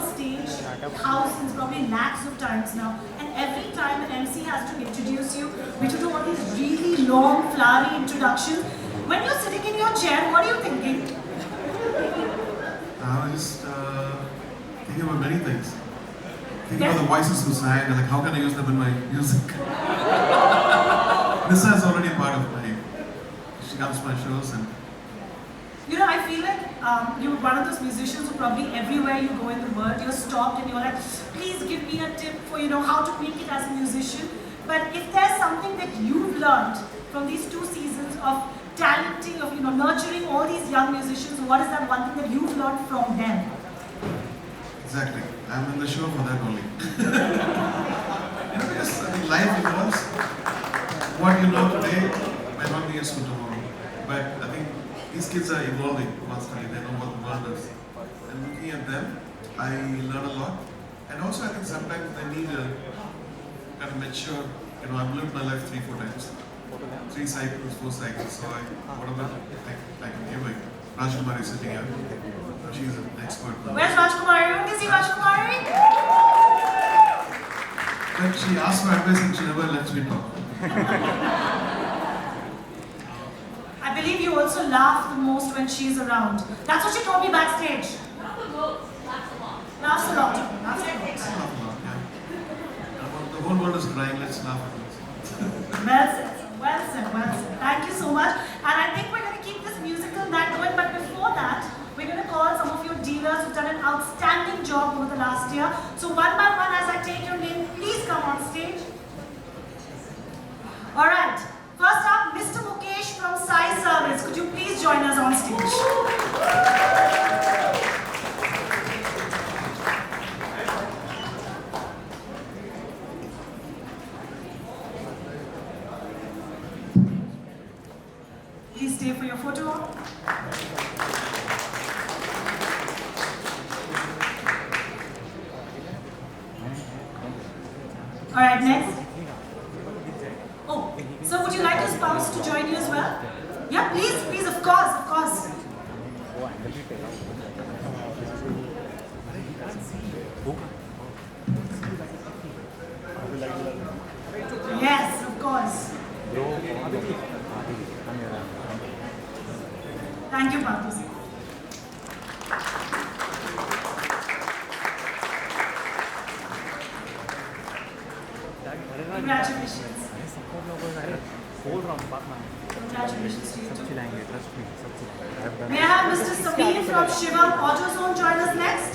stage thousands, probably lakhs of times now, and every time an MC has to introduce you, we do all these really long, flowery introductions. When you're sitting in your chair, what are you thinking? I was just thinking about many things. Thinking about the voices who sang, and like how can I use them in my music. Nissa is already a part of my. She comes to my shows and. You know, I feel like you're one of those musicians who probably everywhere you go in the world, you're stopped and you're like, please give me a tip for, how to make it as a musician. But if there's something that you've learned from these 2 seasons of talenting, of, nurturing all these young musicians, what is that one thing that you've learned from them? Exactly. I'm in the show for that only. Because life evolves. What you know today might not be useful tomorrow. But I think these kids are evolving constantly. They know what the world is. And looking at them, I learn a lot. And also I think sometimes they need a kind of mature, I've lived my life 3-4 times. 3 cycles, 4 cycles. So whatever like you, like Rajkumari is sitting here. She's an expert. Where's Rajkumari? You want to see Rajkumari? But she asks for advice and she never lets me talk. I believe you also laugh the most when she's around. That's what she told me backstage. Laughs a lot. Laughs a lot. Laugh a lot, yeah. The whole world is crying, let's laugh at this. Well said, well said, well said. Thank you so much. And I think we're going to keep this musical night going, but before that, we're going to call some of your dealers who've done an outstanding job over the last year. So one by one, as I take your name, please come on stage. All right. First up, Mr. Mukesh from Sai Service. Could you please join us on stage? Please stay for your photo op. All right, next. Oh, so would you like your spouse to join you as well? Yeah, please, of course, of course. Yes, of course. Thank you, Parthos. Congratulations. Congratulations to you too. May I have Mr. Sameer from Shiva AutoZone join us next?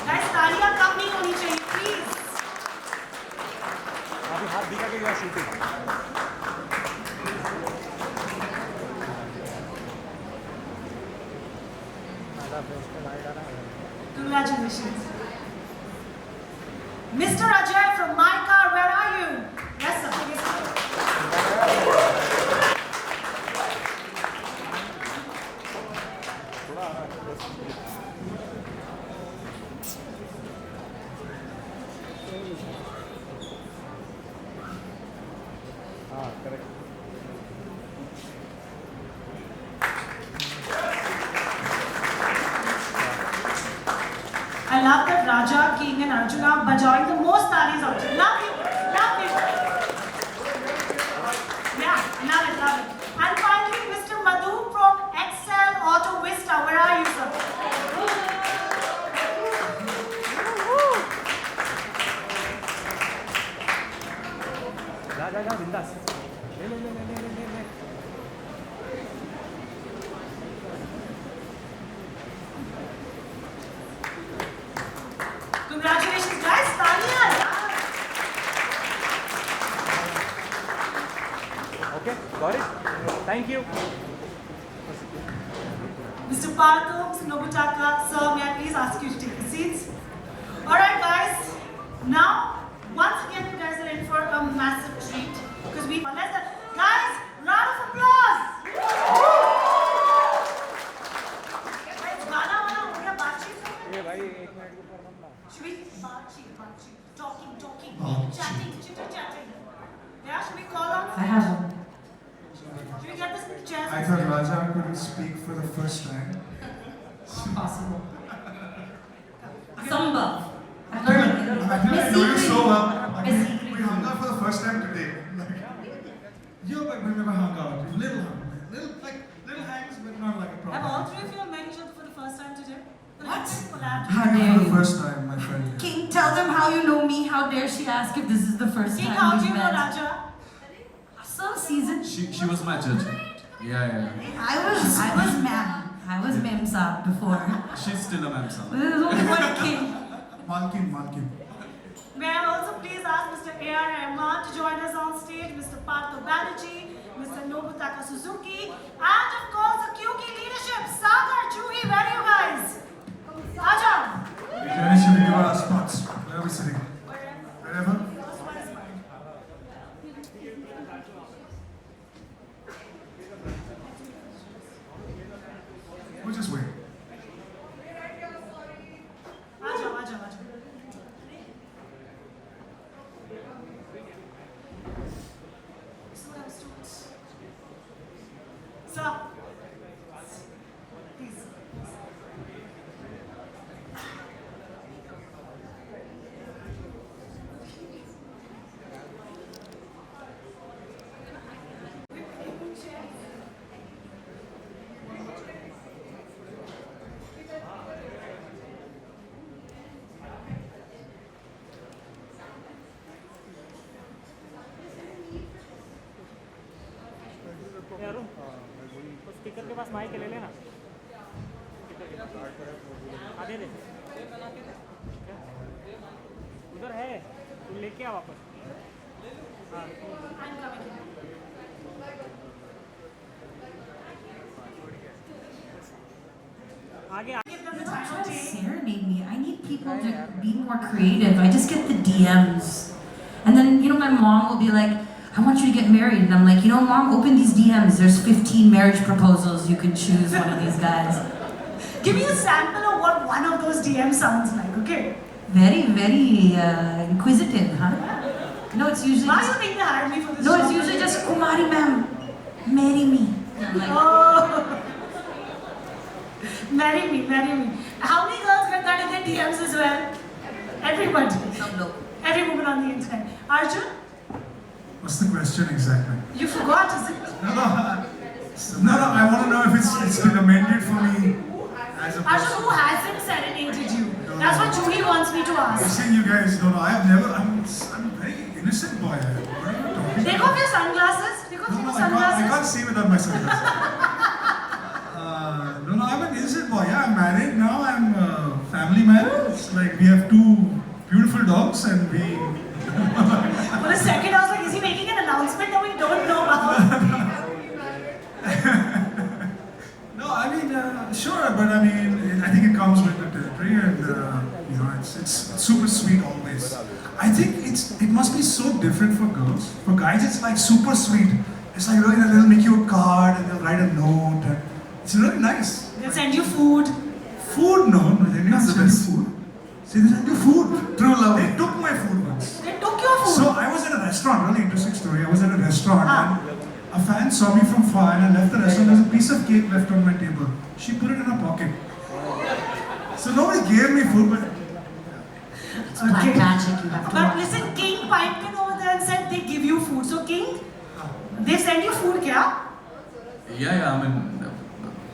Guys, तालियां कम नहीं होनी चाहिए, please. अभी हाथ दिखा के shooting Congratulations. Mr. Ajay from My Car, where are you? Yes, sir. Yes, sir. correct. I love that Raja, King and Arjuna bajawing the most talis out there. Love you. Love you. Yeah, love it, love it. And finally, Mr. Madhu from Excel Auto Vista. Where are you, sir? जा बिंदास ले Congratulations, guys. Talia. Okay, got it. Thank you. Mr. Partho, Mr. Nobutaka, sir, may I please ask you to take your seats? Alright guys, now, once again you guys are in for a massive treat. Because guys, round of applause! Guys, गाना वाना हो गया, बातचीत हो गई? ये भाई 1 minute के ऊपर मत ना Should we बातचीत, talking, chatting, chitter-chatting. Yeah, should we call on? I have one. Should we get this chairs? I thought Raja couldn't speak for the first time. Possible. Samba. I'm learning. I feel I know you so well. Like, Miss we hung out for the first time today. Like, you like we never hung out. Little hangs, but not like a Have all proper. three of you met each other for the first time today? What? Hanging for the first time, my friend. King, tell them how you know me. How dare she ask if this is the first King, time how do we've you know met? Raja? So season. She was my judge. Yeah. I was Mem Saab before. She's still a ma'am son. There's only one king. Malkin. May I also please ask Mr. A.R. Rahman to join us on stage, Mr. Partho Banerjee, Mr. Nobutaka Suzuki, and of course the QK leadership, Sagar, Juhi, where are you guys? Aja! Jenny, should we give our spots? Where are we sitting? Wherever? First one is mine. We'll just wait. Aja. Sir, please. Arun speaker के पास mic ले लेना आगे दे उधर है तू लेके आ वापस हाँ I'm coming. आगे Give them the time to take. Serenade me. I need people to be more creative. I just get the DMs. And then, you know, my mom will be like, I want you to get married. And I'm like, you know, Mom, open these DMs. There's 15 marriage proposals. You can choose one of these guys. Give me a sample of what one of those DMs sounds like, okay? Very, very inquisitive, huh? No, it's usually Why do you think they hired me for this no, job? it's usually just Kumari ma'am, marry me. And I'm like, Oh. Marry me. How many girls get that in their DMs as well? Everybody. some look. Every woman on the internet. Arjun, What's the question exactly? you forgot, is it? No, I want to know if it's been amended for me as a Arjun, person. who hasn't serenaded you? That's what Juhi wants me to I'm ask. saying you guys, no, I'm a very innocent boy. What are you talking Take about? off your sunglasses. Take off No, your I sunglasses. can't see without my sunglasses. No, I'm an innocent boy. Yeah, I'm married now. I'm family man. It's like we have two beautiful dogs and we... For a second, I was like, is he making an announcement that we don't know about? No, I mean, sure, but I mean, I think it comes with the territory and, you know, it's super sweet always. I think it must be so different for girls. For guys, it's like super sweet. It's like, they'll make you a card and they'll write a note. And it's really nice. They'll send you food. Food, no, they didn't That's the send you best. food. See, they sent you food. True love. They took my food once. They took your food. So I was at a restaurant, really interesting story. I was at a restaurant Ah. and a fan saw me from far and I left the restaurant. There's a piece of cake left on my table. She put it in her pocket. So nobody gave me food, but It's black magic. You have to But watch. listen, King piped in over there and said they give you food. So King, they send you food, kya? Yeah, I mean,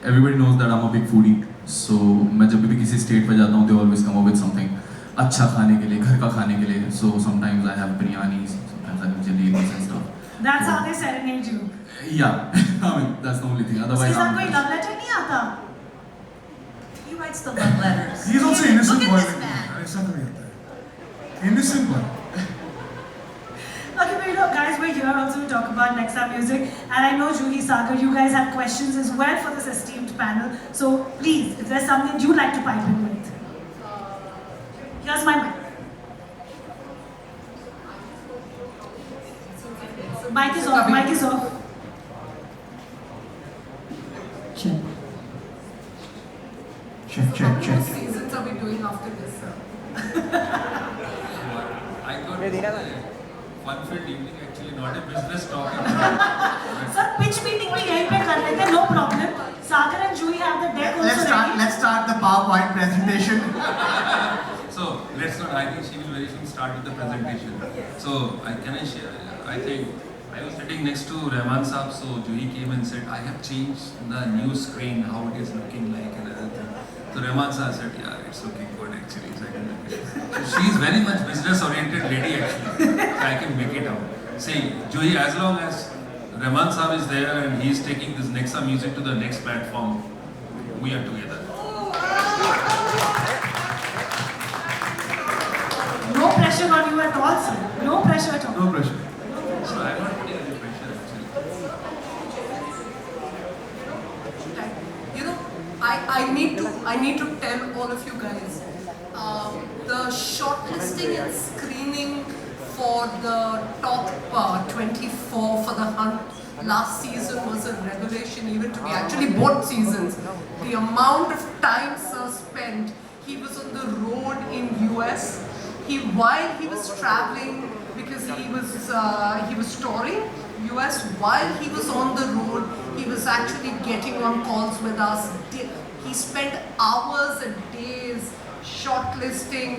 everybody knows that I'm a big foodie. So मैं जब भी किसी state पे जाता हूँ, they always come up with something अच्छा खाने के लिए, घर का खाने के लिए. So sometimes I have biryanis, sometimes I have jalebis and stuff. That's how they serenade you. Yeah, I mean that's the only thing. उसके Otherwise, साथ कोई love letter नहीं आता. He writes the love letters. he's also innocent Look boy. at this man. ऐसा तो नहीं होता है. Innocent boy. Okay, but you know, guys, we're here also to talk about Next Up Music. And I know Juhi, Sagar, you guys have questions as well for this esteemed panel. So please, if there's something you'd like to pipe in with. Here's my mic. Mic is off, mic is off. Check. Check. Seasons are we doing after this? I got ये देखा था? fun-filled evening actually, not a business talk. Sir, pitch meeting भी यहीं पे कर लेते हैं, no problem. Sagar and Juhi have the deck also ready. Let's start the PowerPoint presentation. So let's not. I think she will very soon start with the presentation. So can I share? I think I was sitting next to Rahman Saab. So Juhi came and said, "I have changed the new screen, how it is looking like and everything." So Rahman Saab said, "Yeah, it's looking good actually." So she is very much business oriented lady actually. So I can make it out. See, Juhi, as long as Rahman Saab is there and he is taking this Nexa music to the next platform, we are together. No pressure on you at all, sir. No pressure at all. No pressure. So I'm not putting any pressure actually. You know, I need to tell all of you guys, the shortlisting and screening for the top 24 for the Hunt last season was a revelation, even to me. Actually, both seasons, the amount of time Sir spent. He was on the road in US. While he was traveling, because he was touring US, while he was on the road, he was actually getting on calls with us. He spent hours and days shortlisting,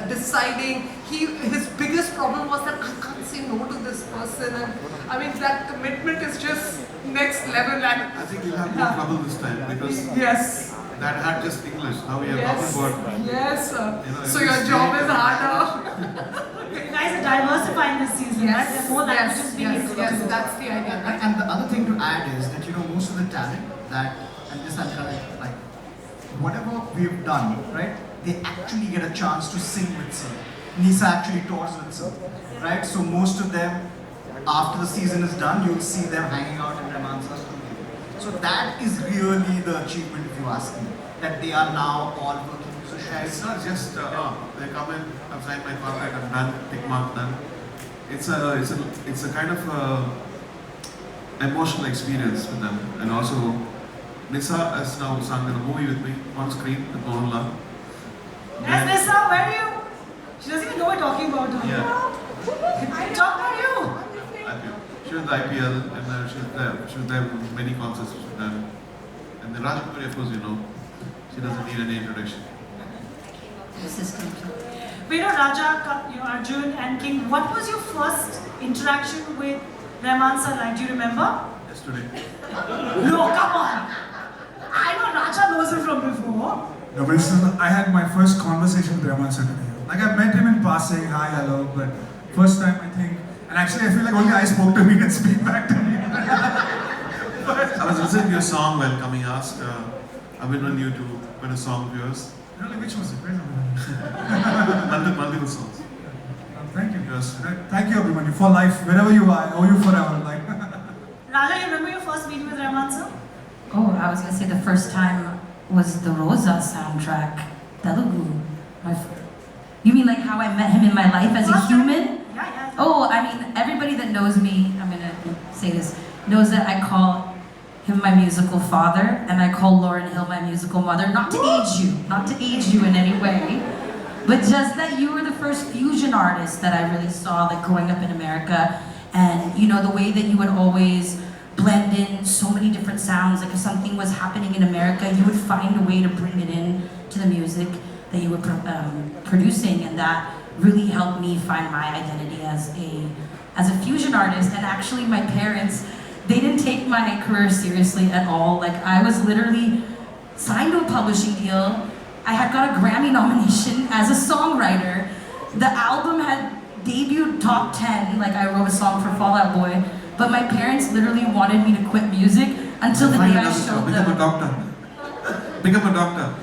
deciding. His biggest problem was that I can't say no to this person, and I mean that commitment is just next level. And I think you'll have more trouble this time because yes. that had just English. Now we are Yes, talking about. yes, sir. You know, So if your it's job very- is harder. You guys are diversifying this season, right? There are more languages being yes, introduced. that's the idea, right? And the other thing to add is that most of the talent that, and this I'm kind of like, whatever we've done, right? They actually get a chance to sing with Sir. Nisa actually tours with Sir, right? So most of them, after the season is done, you'll see them hanging out in Rahman Sir's studio. So that is really the achievement, if you ask me, that they are now all working Yeah, musicians. it's not just they come in, I've signed my contract, I'm done, tick mark done. It's a kind of emotional experience with them, and also Nisa has now sung in a movie with me on screen with Mohanlal. Yes, Nisa, where are you? She doesn't even know we're talking about her. Yeah. I'm talking about you. She was the IPL, and she was there with many concerts she's done. And the Rajkumari, of course, you know, she doesn't need any introduction. Assistant. We know Raja, Arjun and King. What was your first interaction with Rahman sir like? Do you remember? Yesterday. No, come on. I know Raja knows him from before. No, but this is, I had my first conversation with Rahman Sir today. Like I met him in passing, hi, hello, but first time I think, and actually I feel like only I spoke to him, he can speak back to me. I was listening to your song while coming. Asked Abhinanyu to put a song of yours. Really, which was it? Where's Abhimanyu? Multiple songs. Thank you. Yes. Thank you, Abhimanyu, for life. Wherever you are, I owe you forever. Like, Lala, you remember your first meeting with Rahman sir? Oh, I was gonna say the first time was the Rosa soundtrack, Telugu. You mean like how I met him in my life as a First time? human? Yeah. Oh, I mean, everybody that knows me, I'm gonna say this, knows that I call him my musical father, and I call Lauryn Hill my musical mother. Not to age you in any way, but just that you were the first fusion artist that I really saw, like growing up in America, and you know the way that you would always blend in so many different sounds. Like if something was happening in America, you would find a way to bring it in to the music that you were producing, and that really helped me find my identity as a fusion artist. And actually, my parents, they didn't take my career seriously at all. Like I was literally signed to a publishing deal. I had got a Grammy nomination as a songwriter. The album had debuted top 10. Like I wrote a song for Fall Out Boy, but my parents literally wanted me to quit music until the day I showed them. Become a doctor. Become a doctor.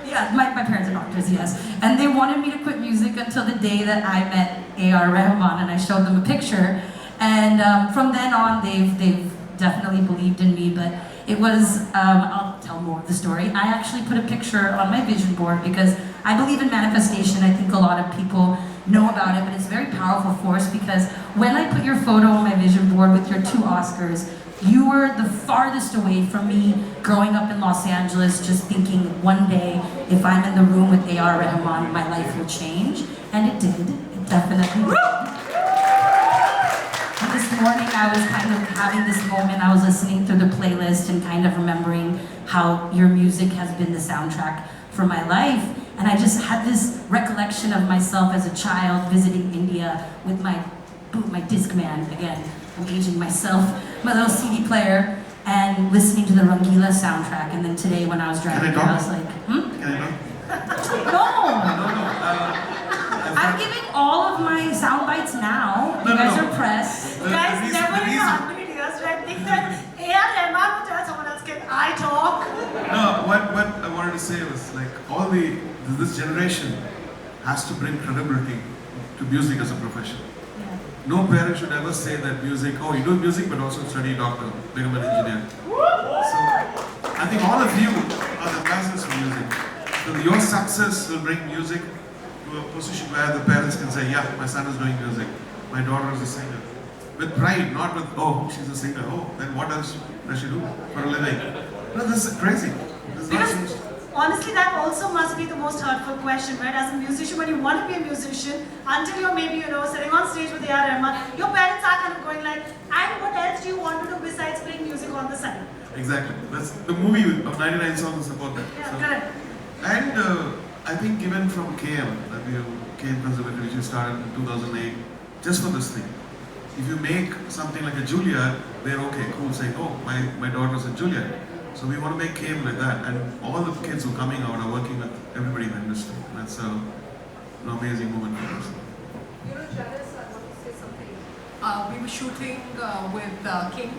Yeah, my parents are doctors, yes. And they wanted me to quit music until the day that I met A.R. Rahman and I showed them a picture. And from then on, they've definitely believed in me. But it was, I'll tell more of the story. I actually put a picture on my vision board because I believe in manifestation. I think a lot of people know about it, but it's a very powerful force because when I put your photo on my vision board with your 2 Oscars, you were the farthest away from me growing up in Los Angeles, just thinking one day, if I'm in the room with A.R. Rahman, my life will change. And it did. It definitely did. And this morning I was kind of having this moment. I was listening through the playlist and kind of remembering how your music has been the soundtrack for my life. And I just had this recollection of myself as a child visiting India with my Discman, again, I'm aging myself, my little CD player, and listening to the Rangila soundtrack. And then today when I was driving there, I was like, Can I talk? no! I'm giving all of my sound bites now. You guys are pressed. Guys, never in 100 years, right? Think that A.R. Rahman would tell someone else, can I talk? No, what I wanted to say was like this generation has to bring credibility to music as a profession. Yeah. No parent should ever say that music, oh, you do music but also study doctor, become an engineer. So I think all of you are the ambassadors of music. So your success will bring music to a position where the parents can say, yeah, my son is doing music, my daughter is a singer. With pride, not with, oh, she's a singer, oh, then what else does she do for a living? No, this is crazy. This is not Because honestly, that also must be the most hurtful question, right? As a musician, when you want to be a musician, until you're maybe, sitting on stage with A.R. Rahman, your parents are kind of going like, and what else do you want to do besides playing music on the side? Exactly. That's the movie of 99 songs about that. Yeah, So- correct. And I think given from KM, that we have KM Conservatory, which we started in 2008, just for this thing. If you make something like a Juilliard, they're okay, cool, saying, oh, my daughter's a Juilliard. So we want to make KM like that, and all the kids who are coming out are working with everybody in the industry. That's an amazing moment for us. Janice, I want to say something. We were shooting with King,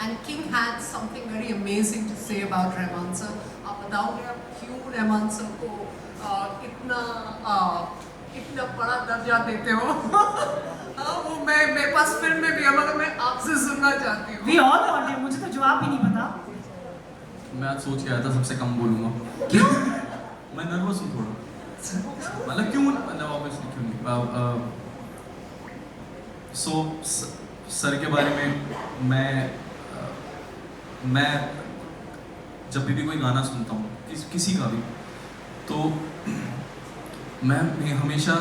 and King had something very amazing to say about Rahman sir. आप बताओगे आप क्यों Rahman sir को इतना बड़ा दर्जा देते हो? वो मेरे पास फिल्म में भी है, मगर मैं आपसे सुनना चाहती हूँ. We all want it. मुझे तो जवाब भी नहीं पता. मैं आज सोच के आया था सबसे कम बोलूँगा. क्यों? मैं नर्वस हूँ थोड़ा. मतलब क्यों? मतलब ऑब्वियसली क्यों नहीं. सर के बारे में मैं जब भी कोई गाना सुनता हूँ किसी का भी, तो मैं हमेशा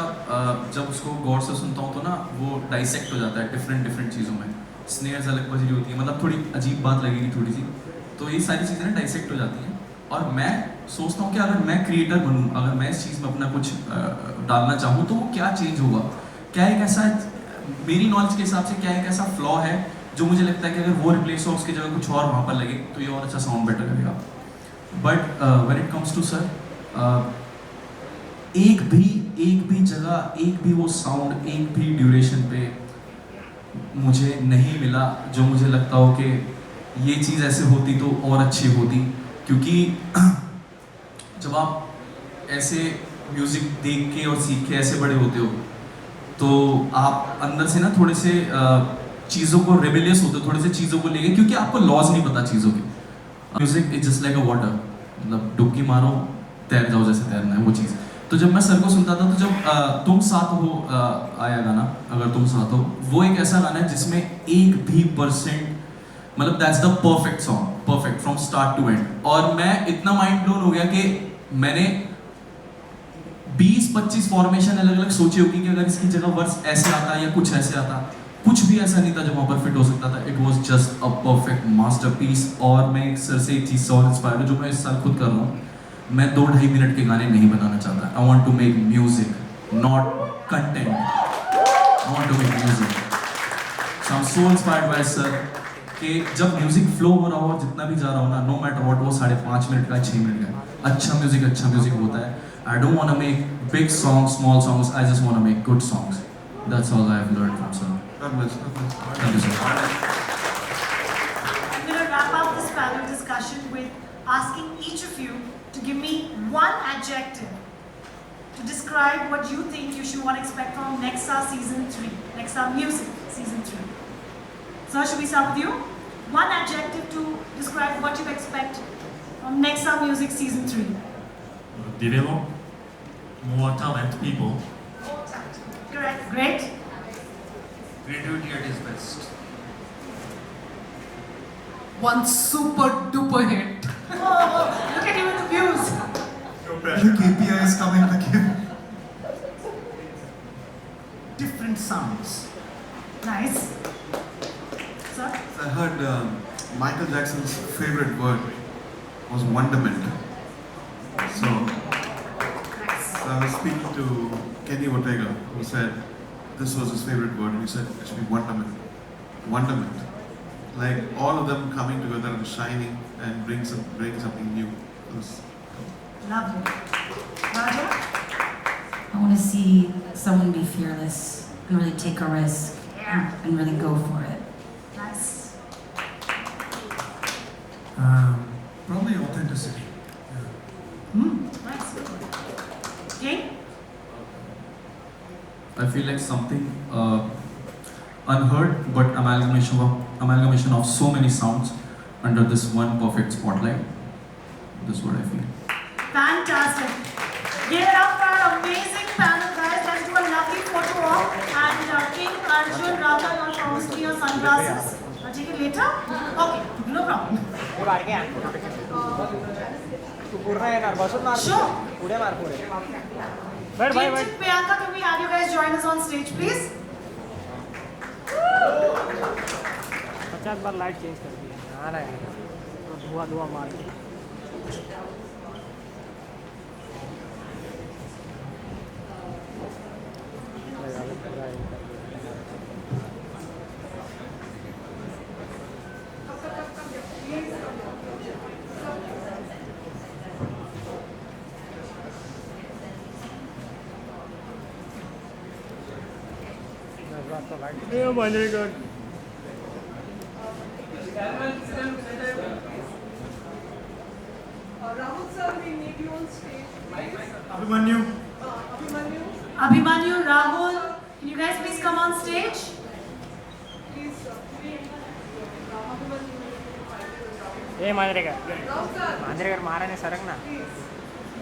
जब उसको गौर से सुनता हूँ तो ना वो डाइसेक्ट हो जाता है डिफरेंट चीज़ों में. स्नेयर्स अलग बजी होती है, मतलब थोड़ी अजीब बात लगेगी थोड़ी सी, तो ये सारी चीज़ें डाइसेक्ट हो जाती हैं. और मैं सोचता हूँ कि अगर मैं क्रिएटर बनूँ, अगर मैं इस चीज़ में अपना कुछ डालना चाहूँ तो वो क्या चेंज होगा, क्या एक ऐसा, मेरी नॉलेज के हिसाब से क्या एक ऐसा फ्लॉ है जो मुझे लगता है कि अगर वो रिप्लेस हो उसकी जगह कुछ और वहाँ पर लगे तो ये और अच्छा साउंड बेटर लगेगा. But when it comes to sir, एक भी जगह, एक भी वो साउंड, एक भी ड्यूरेशन पे मुझे नहीं मिला जो मुझे लगता हो कि ये चीज़ ऐसे होती तो और अच्छी होती. क्योंकि जब आप ऐसे म्यूज़िक देख के और सीख के ऐसे बड़े होते हो तो आप अंदर से ना थोड़े से चीज़ों को रेबेलियस होते हो, थोड़े से चीज़ों को लेके, क्योंकि आपको लॉज नहीं पता चीज़ों के. Music is just like a water, मतलब डुबकी मारो तैर जाओ जैसे तैरना है वो चीज़. तो जब मैं सर को सुनता था तो जब तुम साथ हो आया गाना, अगर तुम साथ हो, वो एक ऐसा गाना है जिसमें 1% मतलब that's the perfect song, perfect from start to end. और मैं इतना माइंड ब्लोन हो गया कि मैंने 20-25 फॉर्मेशन अलग अलग सोची होगी कि अगर इसकी जगह वर्स ऐसे आता या कुछ ऐसे आता, कुछ भी ऐसा नहीं था जो वहाँ पर फिट हो सकता था. It was just a perfect masterpiece. और मैं एक सर से एक चीज़ से और इंस्पायर हूँ जो मैं इस साल खुद कर रहा हूँ. मैं 2-2.5 मिनट के गाने नहीं बनाना चाहता. I want to make music, not content. I want to make music. So I am so inspired by sir कि जब म्यूजिक फ्लो हो रहा हो और जितना भी जा रहा हो ना, नो मैटर व्हाट, वो 5.5 मिनट का 6 मिनट का अच्छा म्यूजिक होता है. I don't want to make big songs, small songs. I just want to make good songs. That's all I have learned from sir. God bless. God bless. Thank you sir. I'm going to wrap up this panel discussion with asking each of you to give me one adjective to describe what you think you should want to expect from Nexa Season 3, Nexa Music Season 3. So should we start with you? One adjective to describe what you expect from Nexa Music Season 3. Develop more talent people. Correct. Great. Creativity at its best. One super duper hit. Oh, look at you with the views. The KPI is coming again. Different sounds. Nice. Sir? I heard Michael Jackson's favorite word was wonderment. So I was speaking to Kenny Ortega, who said this was his favorite word, and he said it should be wonderment. Wonderment. Like all of them coming together and shining and bring something new. It was Lovely. Raja? I want to see someone be fearless and really take a risk and really go for it. Nice. Probably authenticity. Nice. Okay? I feel like something unheard but amalgamation of so many sounds under this one perfect spotlight. That's what I feel. Fantastic. Give it up for our amazing panel, guys. Let's do a lovely photo op. And King, Arjun, Raja, you're supposed to your sunglasses. I'll take it later? Okay, no problem. हे बार के आण तू पूर्ण येणार बसून मार Sure. पुढे मार पुढे बैठ भाई बैठ Tintin, Priyanka, can we have you guys join us on stage, please? 50 bar light change कर दी आ रहा है धुआं धुआं मार के Oh my God. Rahul sir, we need you on stage. Abhimanyu. Abhimanyu, Abhimanyu, Rahul, can you guys please come on stage? please. Abhimanyu. A Manjrekar Rahul sir, Manjrekar महाराने सरक ना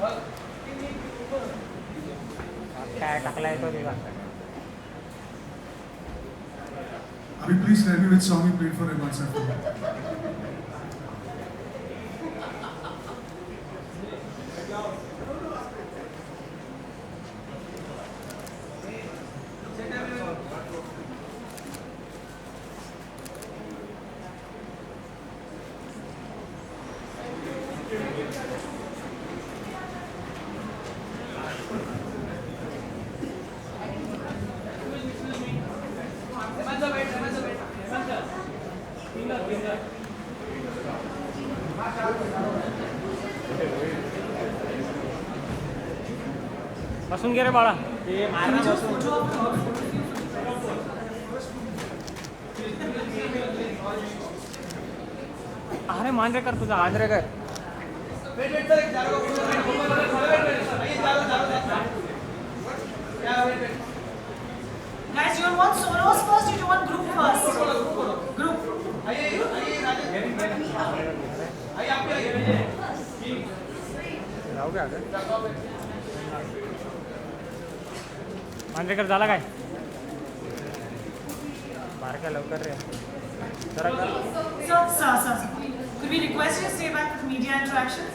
we need you. काय टाकलाय तो दिवा Abhi, please tell me which song you played for Rahman sir. बसून गे रे बाळा ते मारणं बसून अरे मांजरेकर तुझा Manjrekar Guys, you want solos first or you want group first? Group. जाऊ का मांजरेकर झाला काय बारक्या लवकर रे जरा कर Sir. Could we request you to stay back with media interaction?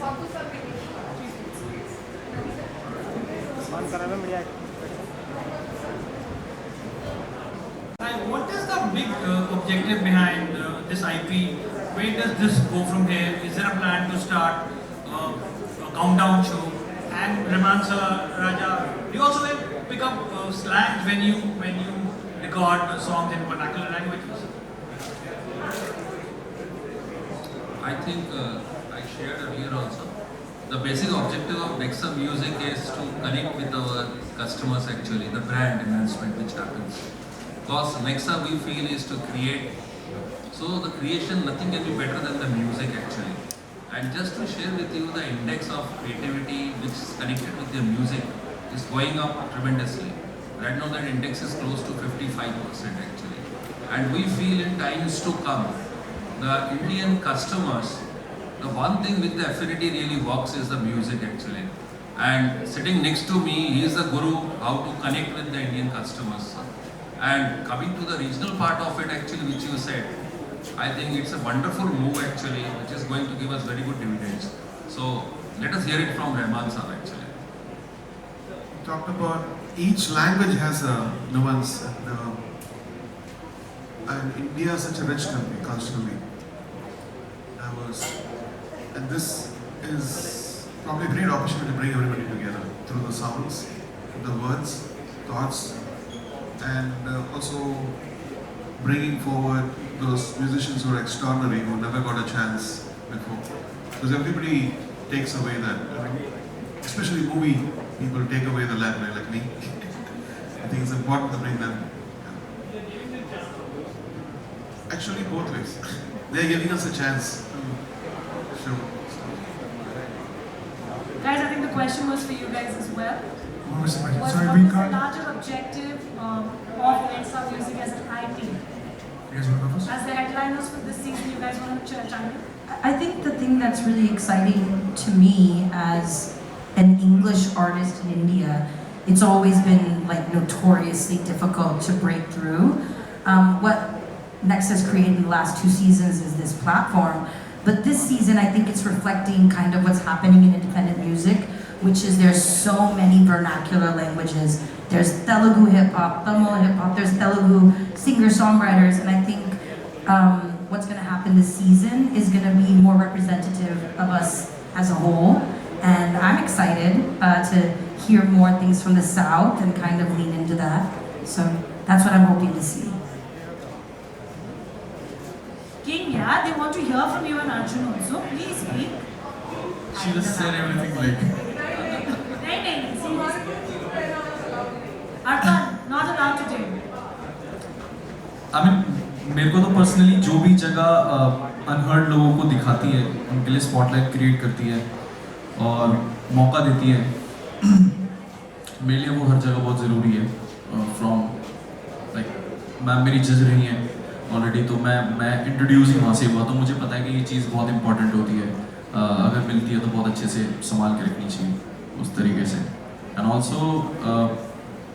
मन करायला media What is the big objective behind this IP? Where does this go from here? Is there a plan to start a countdown show? And Rahman sir, Raja, do you also pick up slangs when you record songs in vernacular languages? I think I shared earlier also. The basic objective of Nexa Music is to connect with our customers actually, the brand enhancement which happens. Because Nexa we feel is to create, so the creation, nothing can be better than the music actually. And just to share with you, the index of creativity which is connected with the music is going up tremendously. Right now that index is close to 55% actually. And we feel in times to come, the Indian customers, the one thing with the affinity really works is the music actually. And sitting next to me, he is the guru how to connect with the Indian customers. And coming to the regional part of it actually which you said, I think it's a wonderful move actually which is going to give us very good dividends. So let us hear it from Rahman sir actually. You talked about each language has a nuance and India is such a rich country culturally. And this is probably a great opportunity to bring everybody together through the sounds, the words, thoughts, and also bringing forward those musicians who are extraordinary, who never got a chance before. Because everybody takes away that, especially movie people take away the limelight, like me. I think it's important to bring them. Actually, both ways. They're giving us a chance to show. Guys, I think the question was for you guys as well. What was the question? What Sorry, was we the can't. larger objective of Nexa Music as an IP? You guys want to go first? As the headliners for this season, you guys want to chime in? I think the thing that's really exciting to me as an English artist in India, it's always been like notoriously difficult to break through. What Nexa's created in the last 2 seasons is this platform, but this season I think it's reflecting kind of what's happening in independent music, which is there's so many vernacular languages. There's Telugu hip-hop, Tamil hip-hop, there's Telugu singer-songwriters, and I think what's going to happen this season is going to be more representative of us as a whole. And I'm excited to hear more things from the South and kind of lean into that. So that's what I'm hoping to see. King, yeah, they want to hear from you and Arjun also. Please speak. She just said everything like. नहीं, Arkan, not allowed today. I mean, मेरे को तो personally जो भी जगह unheard लोगों को दिखाती है, उनके लिए स्पॉटलाइट क्रिएट करती है और मौका देती है, मेरे लिए वो हर जगह बहुत ज़रूरी है. फ्रॉम लाइक मैम मेरी जज रही हैं ऑलरेडी, तो मैं इंट्रोड्यूस ही वहाँ से हुआ, तो मुझे पता है कि ये चीज़ बहुत इंपॉर्टेंट होती है. अगर मिलती है तो बहुत अच्छे से संभाल के रखनी चाहिए उस तरीके से. एंड ऑल्सो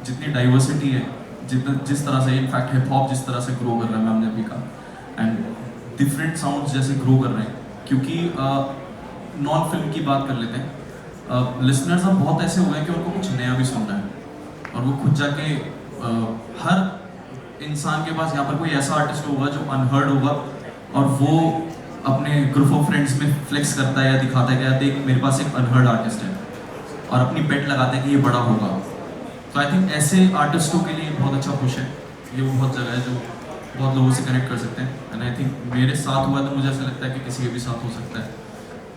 जितनी डाइवर्सिटी है, जिस तरह से इनफैक्ट हिप हॉप जिस तरह से ग्रो कर रहा है, मैम ने भी कहा, एंड डिफरेंट साउंड्स जैसे ग्रो कर रहे हैं, क्योंकि नॉन फिल्म की बात कर लेते हैं, लिसनर्स अब बहुत ऐसे हो गए कि उनको कुछ नया भी सुनना है और वो खुद जाके हर इंसान के पास यहाँ पर कोई ऐसा आर्टिस्ट होगा जो अनहर्ड होगा और वो अपने ग्रुप ऑफ फ्रेंड्स में फ्लेक्स करता है या दिखाता है कि यार देख मेरे पास एक अनहर्ड आर्टिस्ट है, और अपनी बेट लगाता है कि ये बड़ा होगा. तो आई थिंक ऐसे आर्टिस्टों के लिए बहुत अच्छा पुश है. ये वो बहुत जगह है जो बहुत लोगों से कनेक्ट कर सकते हैं. एंड आई थिंक मेरे साथ हुआ तो मुझे ऐसा लगता है कि किसी के भी साथ हो सकता है.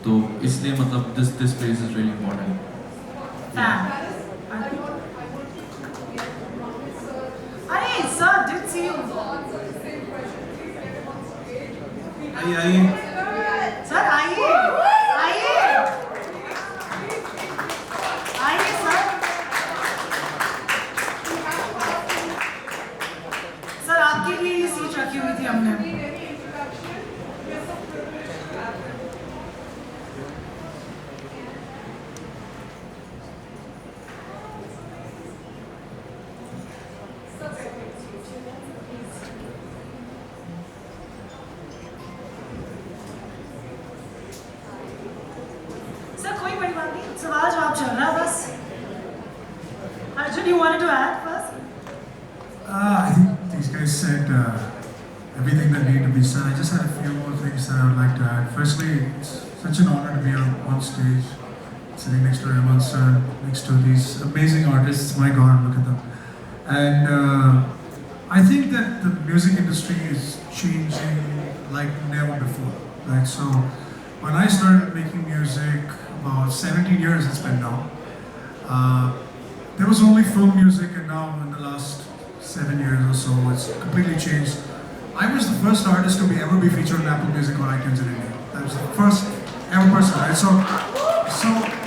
तो इसलिए मतलब this place is really important. अरे सर, didn't see you. आइए. सर आइए, आइए, आइए सर. सर आपके लिए ये सीट रखी हुई थी हमने. सर कोई बड़ी बात नहीं, सवाल जवाब चल रहा है बस. Arjun, you wanted to add first? I think these guys said everything that needed to be said. I just had a few more things that I would like to add. Firstly, it's such an honor to be on stage, sitting next to Rahman sir, next to these amazing artists. My God, look at them. And I think that the music industry is changing like never before. Right? So when I started making music, about 17 years it's been now. There was only film music, and now in the last 7 years or so, it's completely changed. I was the first artist to ever be featured on Apple Music or iTunes in India. I was the first ever person, right? So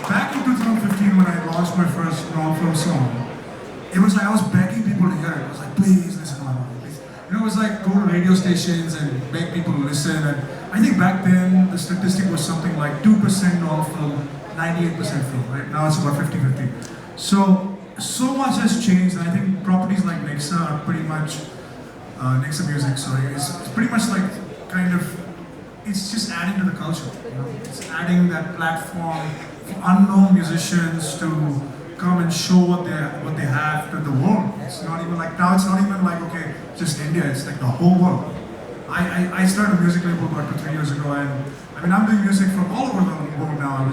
back in 2015, when I launched my first non-film song, it was like I was begging people to hear it. I was like, please listen to my music, please. You know, it was like go to radio stations and beg people to listen. And I think back then the statistic was something like 2% non-film, 98% film. Right now it's about 50-50. So much has changed, and I think properties like Nexa are pretty much, Nexa Music, sorry, it's pretty much like kind of, it's just adding to the culture, you know? It's adding that platform for unknown musicians to come and show what they have to the world. It's not even like, now it's not even like, okay, just India, it's like the whole world. I started a music label about 2-3 years ago, and I mean, I'm doing music from all over the label now.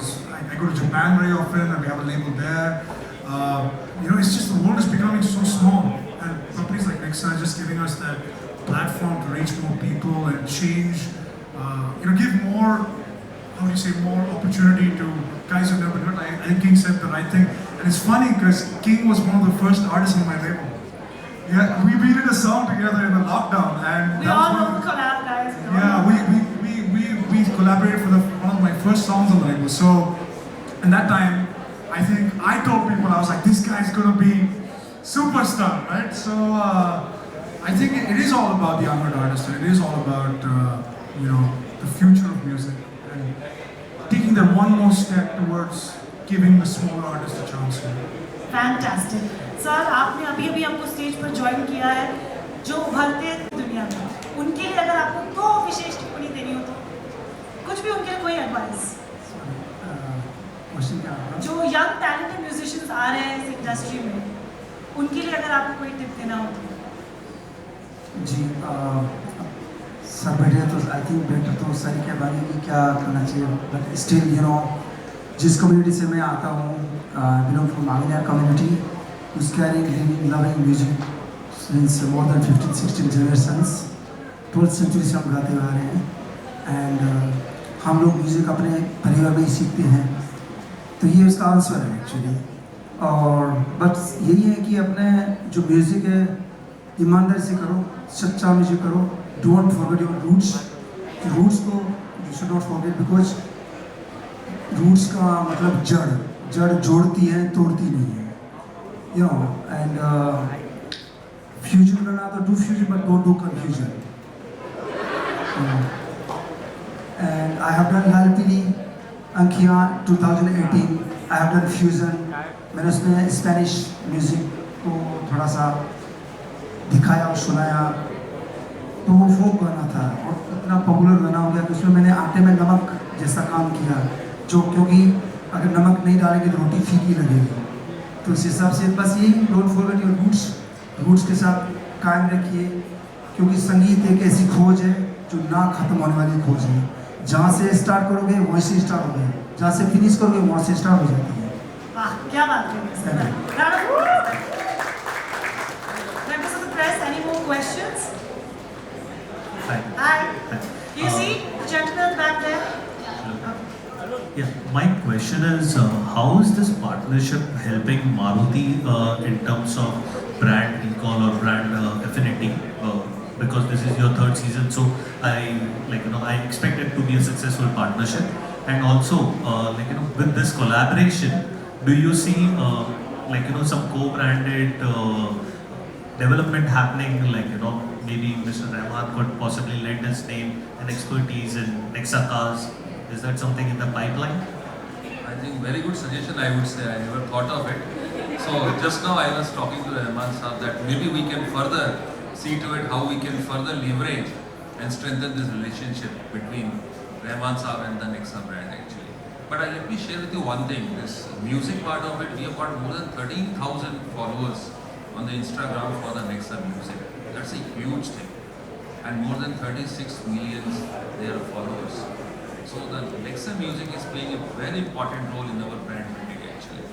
I go to Japan very often, and we have a label there. It's just the world is becoming so small, and companies like Nexa are just giving us that platform to reach more people and change. Give more, more opportunity to guys who've never been heard. I think King said the right thing, and it's funny because King was one of the first artists on my label. Yeah, we did a song together in the lockdown, and we all know the collab, guys. Yeah, we collaborated for one of my first songs on the label. So, in that time, I think I told people, I was like, this guy's gonna be superstar, right? So, I think it is all about the unheard artist, and it is all about the future of music and taking that one more step towards giving the smaller artists a chance. Fantastic. Sir आपने अभी हमको stage पर join किया है, जो उभरते दुनिया में उनके लिए अगर आपको दो विशेष टिप्पणी देनी हो तो कुछ भी उनके लिए कोई एडवाइस जो यंग टैलेंटेड म्यूजिशियंस आ रहे हैं इस इंडस्ट्री में उनके लिए अगर आपको कोई टिप देना हो तो जी सर बैठे तो आई थिंक बेटर तो सर के बारे में क्या करना चाहिए, बट स्टिल जिस कम्युनिटी से मैं आता हूँ, बिलोंग फ्रॉम आमिनिया community, who's carrying, living, loving music since more than 15-16 generations, 12th century से हम गाते आ रहे हैं, and हम लोग म्यूज़िक अपने परिवार में ही सीखते हैं, तो ये उसका आंसर है एक्चुअली। और बस यही है कि अपने जो म्यूज़िक है ईमानदारी से करो, सच्चा म्यूज़िक करो, डोंट फॉरगेट योर रूट्स को you should not forget, because roots का मतलब जड़ जोड़ती है, तोड़ती नहीं है। And fusion करना तो do fusion, but don't do confusion. And I have done Lalpili, Ankia 2018. I have done fusion. मैंने उसमें स्पेनिश म्यूजिक को थोड़ा सा दिखाया और सुनाया, तो वो फोक गाना था और इतना पॉपुलर गाना हो गया कि उसमें मैंने आटे में नमक जैसा काम किया, जो क्योंकि अगर नमक नहीं डालेंगे तो रोटी फीकी लगेगी। तो इस हिसाब से बस यही, डोंट फॉरगेट योर रूट्स के साथ कायम रखिए, क्योंकि संगीत एक ऐसी खोज है जो ना खत्म होने वाली खोज है। जहाँ से स्टार्ट करोगे वहीं से स्टार्ट होगे, जहाँ से फिनिश करोगे वहाँ से स्टार्ट हो जाती है। वाह, क्या बात है। Members of the press, any more questions? Hi. You see the gentleman back there? Yeah, my question is, how is this partnership helping Maruti in terms of brand recall or brand affinity? Because this is your third season, so I expect it to be a successful partnership. And also, with this collaboration, do you see some co-branded development happening? Maybe Mr. Rahman could possibly lend his name and expertise in Nexa cars. Is that something in the pipeline? I think very good suggestion, I would say. I never thought of it. So just now I was talking to Rahman Saab that maybe we can further see to it how we can further leverage and strengthen this relationship between Rahman Saab and the Nexa brand actually. But let me share with you one thing. This music part of it, we have got more than 13,000 followers on the Instagram for the Nexa music. That's a huge thing. And more than 36 million their followers. So the Nexa music is playing a very important role in our brand building actually.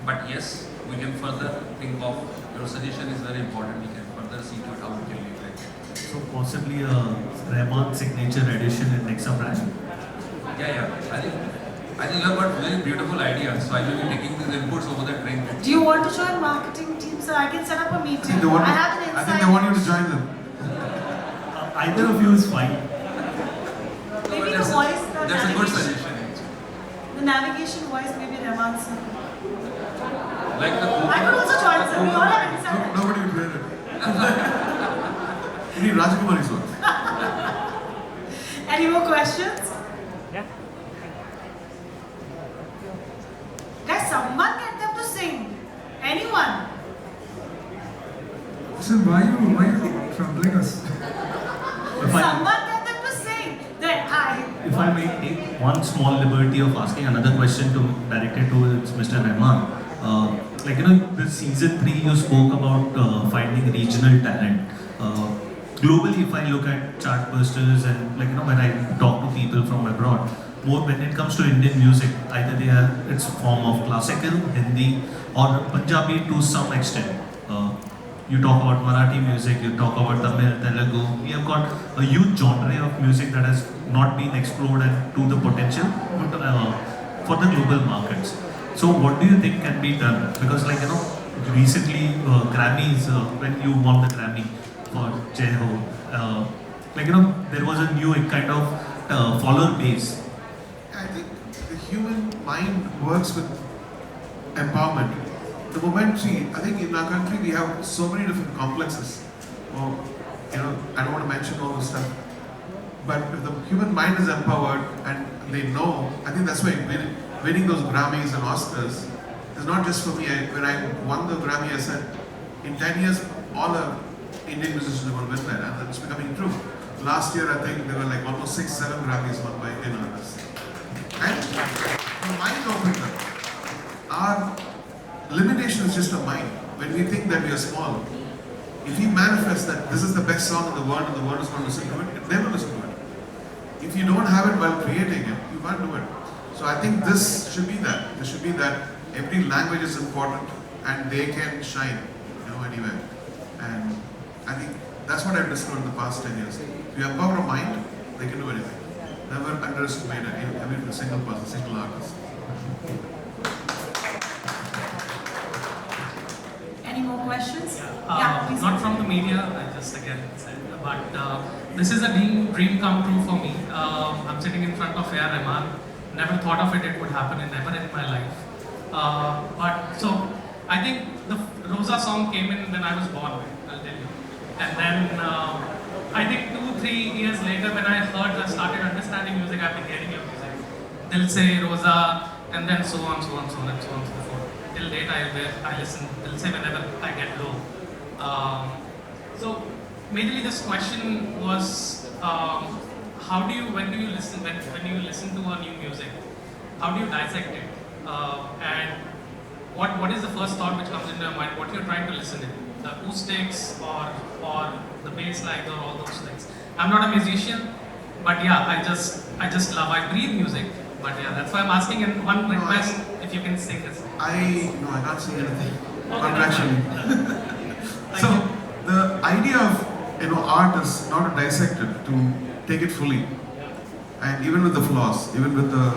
But yes, we can further think of, your suggestion is very important, we can further see to how we can leverage it. So possibly a Rahman signature edition in Nexa brand? Yeah. I think you have got very beautiful ideas, so I will be taking these inputs over the train. Do you want to join marketing team, sir? I can set up a meeting. I think they want you to join them. Either of you is fine. Maybe the voice, that's a good suggestion. The navigation voice, maybe Rahman sir. Like the I could also join, sir. We all have insight. Nobody will play it. You need Rajkumari's one. Any more questions? Yeah. Guys, someone get them to sing. Anyone? So why you troubling us? Someone get them to sing. Then If I may take one small liberty of asking another question directed towards Mr. Rahman. This season 3 you spoke about finding regional talent. Globally, if I look at Chartbusters and when I talk to people from abroad, more when it comes to Indian music, either they have its form of classical, Hindi, or Punjabi to some extent. You talk about Marathi music, you talk about Tamil, Telugu. We have got a huge genre of music that has not been explored and to the potential for the global markets. So what do you think can be done? Because recently Grammys, when you won the Grammy for Jai Ho, there was a new kind of follower base. I think the human mind works with empowerment. The moment, I think in our country we have so many different complexes. Or, I don't want to mention all this stuff. But if the human mind is empowered and they know, I think that's why winning those Grammys and Oscars is not just for me. When I won the Grammy, I said, in 10 years, all the Indian musicians are going to win that, and it's becoming true. Last year, I think there were like almost 6-7 Grammys won by Indian artists. And the mind opener, our limitation is just a mind. When we think that we are small, if we manifest that this is the best song in the world and the world is going to listen to it, it never listen to it. If you don't have it while creating it, you can't do it. So I think this should be that. This should be that every language is important and they can shine, anywhere. And I think that's what I've discovered in the past 10 years. If you empower a mind, they can do anything. Never underestimate every single person, single artist. Any more questions? Please. Not from the media, I just again said, but this is a dream come true for me. I'm sitting in front of A.R. Rahman. Never thought of it would happen, never in my life. But so I think the Rosa song came in when I was born, I'll tell you. And then I think 2-3 years later, when I started understanding music, I've been hearing your music. Dil Se, Rosa, and then so on, so on, so on, and so on, so forth. Till date, I listen. Dil Se whenever I get low. So mainly this question was, when you listen to a new music, how do you dissect it? And what is the first thought which comes into your mind? What you're trying to listen to? The acoustics or the bass lines or all those things. I'm not a musician, but yeah, I just love, I breathe music. But yeah, that's why I'm asking. And one request, if you can sing this. I can't sing anything. Okay, Actually. So the idea of art is not to dissect it, to take it fully, and even with the flaws, even with the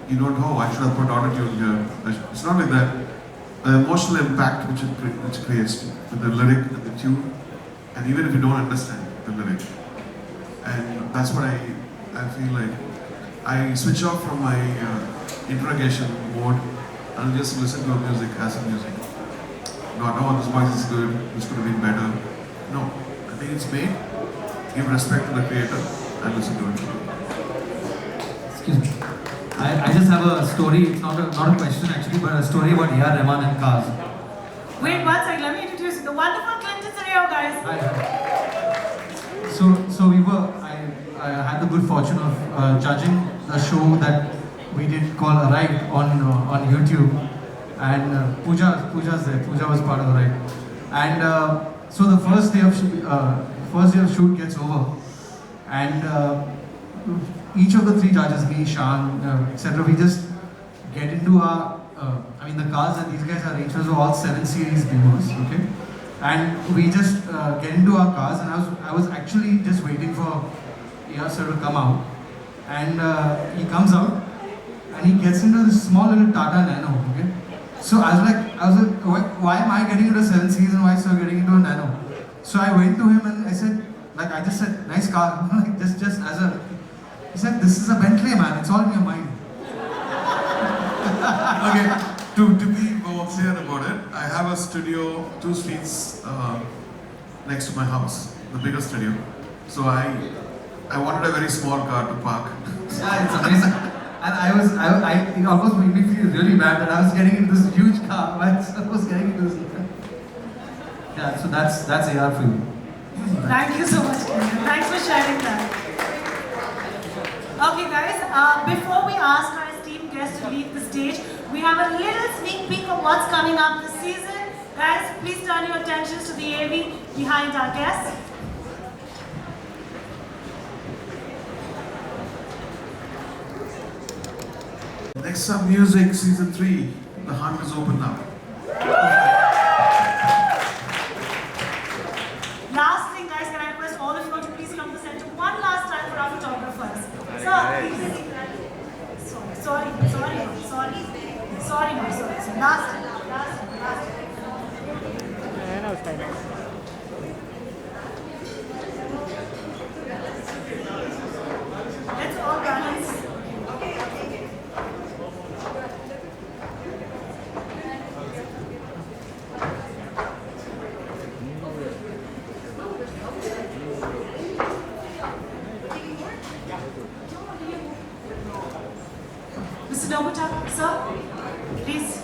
you don't know, I should have put autotune here. It's not like that. The emotional impact which it creates with the lyric and the tune, and even if you don't understand the lyric, and that's what I feel like. I switch off from my interrogation mode and just listen to music as a music. No, this voice is good, this could have been better. No, I think it's made. Give respect to the creator and listen to it. Excuse me. I just have a story. It's not a question actually, but a story about A.R. Rahman and cars. Wait one second, let me introduce you. The wonderful Clinton Sereo, guys. Hi. So I had the good fortune of judging the show that we did call Arrived on YouTube. And Pooja's there. Pooja was part of the ride. And so the first day of shoot gets over, and each of the 3 judges, me, Shan, etc., we just get into our. The cars that these guys arranged were all 7 Series Beamers, okay? And we just get into our cars, and I was actually just waiting for A.R. sir to come out, and he comes out, and he gets into this small little Tata Nano, okay? So I was like, why am I getting into a 7 Series and why is sir getting into a Nano? So I went to him and I said, I just said, nice car, just as a. He said, this is a Bentley, man. It's all in your mind. Okay. To be more clear about it, I have a studio 2 streets next to my house, the bigger studio. So I wanted a very small car to park. Yeah, it's amazing. And it almost made me feel really bad that I was getting into this huge car, but I was getting into this. Yeah, so that's AR for you. Thank you so much, Clinton. Thanks for sharing that. Okay guys, before we ask our esteemed guests to leave the stage, we have a little sneak peek of what's coming up this season. Guys, please turn your attentions to the AV behind our guests. Nexa Music Season 3, the hunt is open now. Last thing, guys, can I request all of you to please come to the center one last time for our photographers. Sir, please. Sorry. Sorry, no, sorry. Last time. है ना उस time Let's all balance. Mr. Nobutaka, sir, please.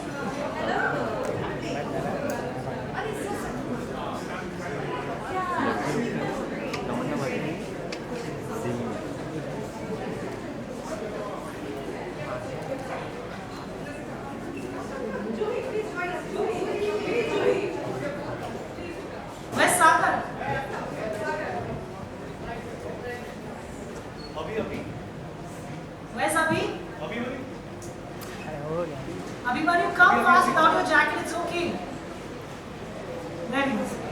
Where's Sagar? Where's Abhi? Abhi, come fast without your jacket, it's okay. There he is.